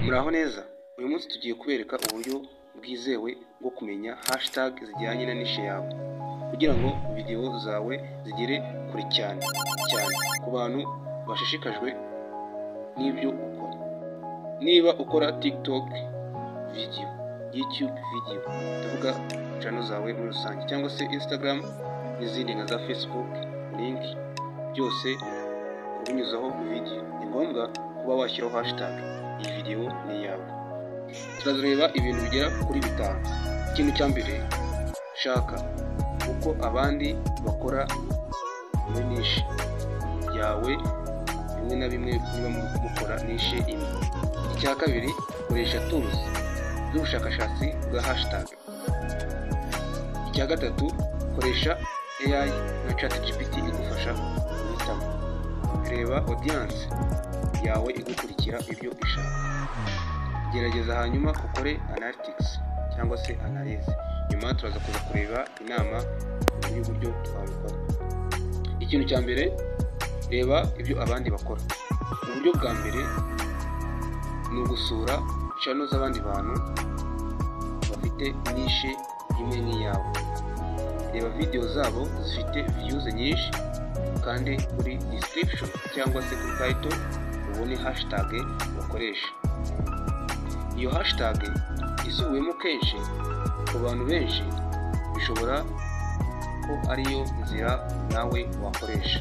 Muraho neza, uyu munsi tugiye kubereka uburyo bwizewe bwo kumenya hashtag zijyanye na nishe yawe kugira ngo video zawe zigere kure cyane ku bantu bashishikajwe n'ibyo ukora. Niba ukora TikTok video, YouTube video, tuvuga channel zawe muri rusange, cyangwa se Instagram n'izindi nka za Facebook, link byose ubinyuzaho video, ni ngombwa kuba washyiraho hashtag. Iyi video ni iyawe. Turazireba ibintu bigera kuri 5. Ikintu cya mbere, shaka uko abandi bakora muri nishe yawe, bimwe na bimwe niba mukora nishe imwe. Icya kabiri, koresha tools z'ubushakashatsi bwa hashtag. Icya gatatu, koresha AI na ChatGPT igufasha guhitamo. Reba audience yawe igukurikira ibyo ishaka. Gerageza hanyuma ukore analytics cyangwa se analyze. Nyuma turaza kuza kureba inama y'uburyo twabikora. Ikintu cya mbere, reba ibyo abandi bakora. Uburyo bwa mbere ni ugusura channel z'abandi bantu bafite nishe imwe nk'iyawe. Reba video zabo zifite views nyinshi, kandi kuri description cyangwa se kuri title ubone hashtag bakoresha. Iyo hashtag isubiwemo kenshi ku bantu benshi, bishobora ko ariyo nzira nawe wakoresha.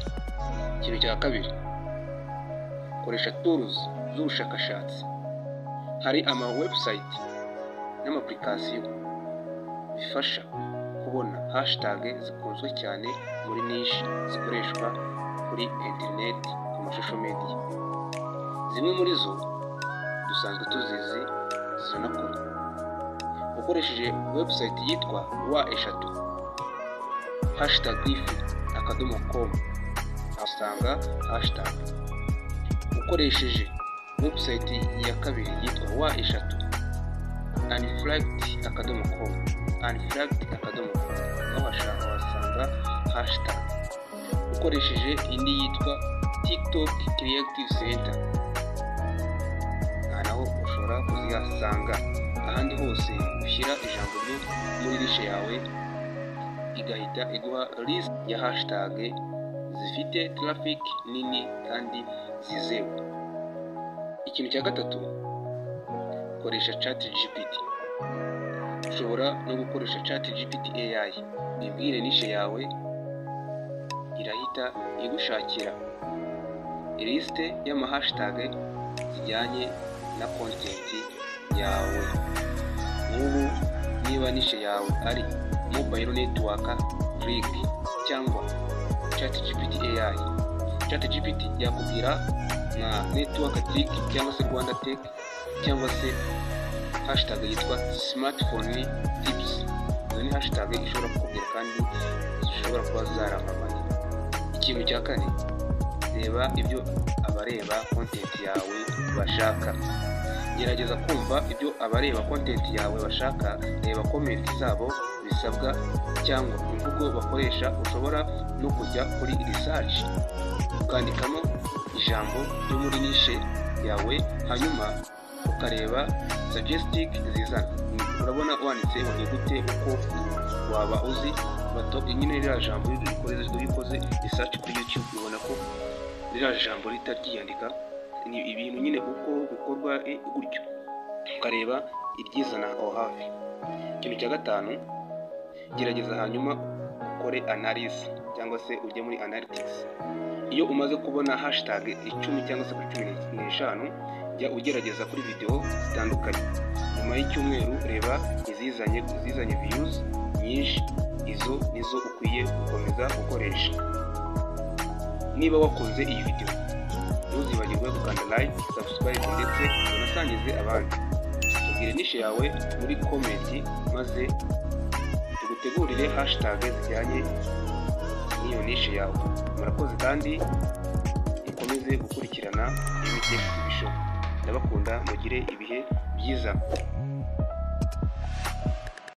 Ikintu cya kabiri, koresha tools z'ubushakashatsi. Hari ama website n'ama application bifasha kubona hashtag zikunzwe cyane muri niche zikoreshwa kuri internet, ku mashusho media. Zimwe muri zo dusanzwe tuzizi ziranakora. Ukoresheje website yitwa #if.com asanga hashtag. Ukoresheje website ya kabiri yitwa #unflagged.com naho wasanga hashtag. Ukoresheje indi yitwa TikTok Creative Center, naho ushobora kuzihasanga. Ahandi hose ushyira ijambo ryo muri nishe yawe, igahita iguha list ya hashtag zifite traffic nini kandi zizewe. Ikintu cya gatatu, koresha ChatGPT. Ushobora no gukoresha ChatGPT AI, ibwire nishe yawe, irahita igushakira liste y'ama hashtag zijyanye na content yawe. Nk'ubu niba nishe yawe ari mobile network rig cyangwa ChatGPT AI, ChatGPT yakubwira na network trick cyangwa se Rwanda Tech, cyangwa se hashtag yitwa smartphone tips. Izo ni hashtag ishobora kukubwira kandi zishobora kuba zaramamaye. Ikintu cya kane, reba ibyo abareba content yawe bashaka. Gerageza kumva ibyo abareba content yawe bashaka. Reba comment zabo, bisabwa cyangwa imvugo bakoresha. Ushobora no kujya kuri research ukandikamo ijambo ryo muri nishe yawe, hanyuma ukareba suggesting zizana. Urabona wanditse mu nyuguti uko waba uzi bato nyine rya jambo uyikoze research kuri YouTube, ubona ko rya jambo ritaryandika ni ibintu nyine uko bikorwa gutyo, ukareba iryizana aho hafi. Ikintu cya gatanu, gerageza hanyuma ukore analyze cyangwa se ujye muri analytics. Iyo umaze kubona hashtag 10 cyangwa se 15, jya ugerageza kuri video zitandukanye. Nyuma y'icyumweru reba izizanye views nyinshi, izo nizo ukwiye gukomeza gukoresha. Niba wakunze iyi video, ntuzibagirwe gukanda like, subscribe ndetse unasangize abandi. Tubwire nishe yawe muri comment, maze tugutegurire hashtag zijyanye n'iyo nishe yawe. Murakoze kandi mukomeze gukurikirana Imitech TV Show. Ndabakunda, mugire ibihe byiza.